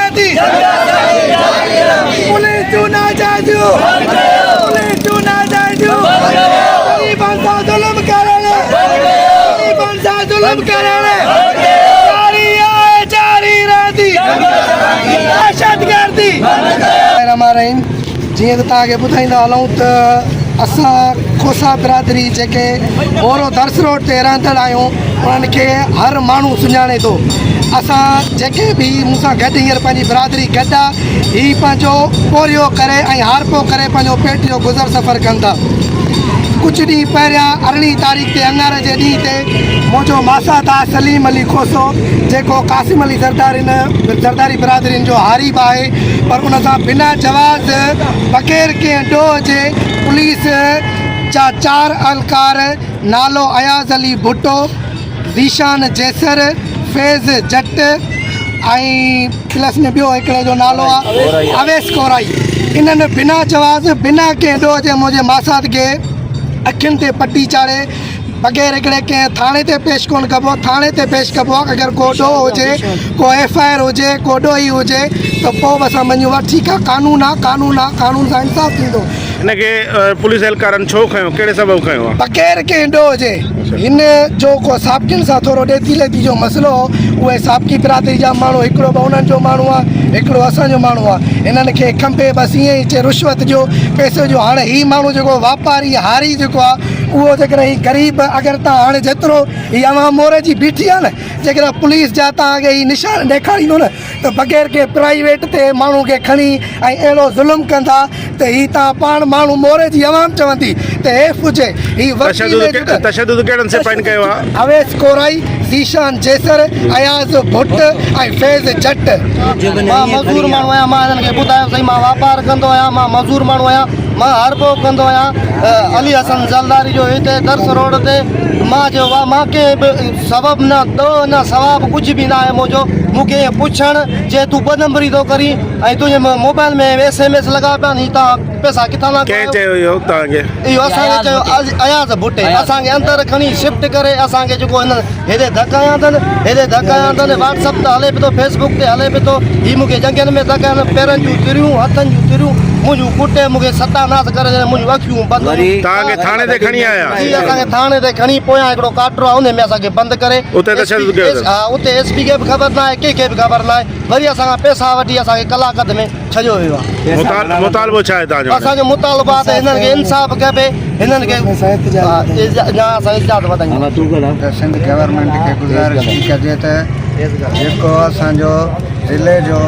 रहती पुलिस तू ना जाजू पुलिस तू ना जाजू गरीबन सा जुल्म करे गरीबन सा जुल्म करे जारी रहती दहशतगर्दी हमारे जीअं त तव्हांखे ॿुधाईंदा हलूं त असां खोसा बिरादरी जेके ओरो दर्स रोड ते रहंदड़ आहियूं उन्हनि खे हर माण्हू सुञाणे थो। असां जेके बि मूंसां गॾु हींअर पंहिंजी बिरादरी गॾु आहे हीअ पंहिंजो पोरियो करे ऐं हारपो करे पंहिंजो पेट जो गुज़र सफ़र कनि था। कुझु ॾींहं पहिरियां 18 तारीख़ ते अंगार जे ॾींहं ते मुंहिंजो मासात आहे सलीम अली खोसो जेको क़ासिम अली सरदारी बिरादरीनि जो हारीब आहे पर उन सां बिना जवाज़ बग़ैर कंहिं ॾोह जे पुलिस जा 4 अहलकार नालो अयाज़ अली भुट्टो ज़ीशान जैसर फैज़ जट ऐं प्लस में ॿियो हिकिड़े जो नालो आहे अवेस कोराई इन्हनि बिना जवाज़ बिना कंहिं ॾोह जे मुंहिंजे मासात खे अखियुनि ते पटी चाढ़े बग़ैर हिकिड़े कंहिं थाणे ते पेश कोन कबो थाणे ते पेश कबो अगरि को ॾोह हुजे को FIR हुजे को ॾोही हुजे त पोइ बि असां मञूं ठीकु आहे कानून आहे कानून आहे कानून सां इंसाफ़ थींदो। हिनखे पुलिस एहलकारनि छो खयो कहिड़े सबबु खयो आहे बग़ैर कंहिं ॾोह जे हिन जो को साबिक़नि सां थोरो ॾेती लेती जो मसइलो हो उहे साबिक़ी बिरादरी जा माण्हू हिकिड़ो बि उन्हनि जो माण्हू आहे हिकिड़ो असांजो माण्हू आहे हिननि खे खंभे बसि ईअं ई रिश्वत जो पैसे जो हाणे हीउ माण्हू जेको वापारी हारी जेको आहे उहो जेकॾहिं हीउ ग़रीब अगरि तव्हां हाणे जेतिरो हीअ अवां मोरे जी बीठी आहे न जेकॾहिं पुलिस जा तव्हांखे हीउ निशान ॾेखारींदो न त बग़ैर के प्राइवेट ते माण्हू खे खणी ऐं अहिड़ो ज़ुल्म कंदा त हीउ तव्हां पाण माण्हू मोरे जी अवाम चवंदी त हेफ़ हुजे तशद्दुद कहिड़नि सिपाहीनि कयो आहे अवेस कोराई ज़ीशान जैसर अयाज़ भुट ऐं फैज़ जट मां मज़दूर माण्हू आहियां मां हिननि खे ॿुधायो सही मां वापारु कंदो आहियां मां मज़दूर माण्हू आहियां मां हरबो कंदो आहियां अली हसन जलदारी जो हिते दर्स रोड ते मां जो मां के सबबु न ॾोह न सवाबु कुझु बि न आहे मुंहिंजो मूंखे ईअं पुछण जे तूं 2 नंबरी थो करी ऐं तुंहिंजे मोबाइल में SMS लॻा पिया नी तव्हां पैसा किथां था कंहिं चयो इहो तव्हांखे इहो असांखे चयो अयाज़ भुट्टे असांखे अंदरि खणी शिफ्ट करे असांखे जेको हिन हेॾे धकाया अथनि WhatsApp ते हले पियो थो फेसबुक ते हले पियो थो हीअ मूंखे जंगनि में धकायनि पेरनि जूं तिरियूं हथनि जूं तिरियूं मुंहिंजूं कुटे मूंखे सत्यानाश करे मुंहिंजूं अखियूं बंदि तव्हांखे थाणे ते खणी आया असांखे थाणे ते खणी पोयां हिकिड़ो काटरो आहे उन में असांखे बंदि करे हा उते SP खे बि ख़बर न आहे कंहिंखे बि ख़बर न आहे वरी असांखां पैसा वठी असांखे कलाकत में छॾियो वियो आहे मुतालबो छा आहे तव्हांजो असांजो मुतालबो आहे त हिननि खे इंसाफ़ कबे हिननि खे सिंध गवर्नमेंट खे गुज़ारिश थी कजे त जेको असांजो ज़िले जो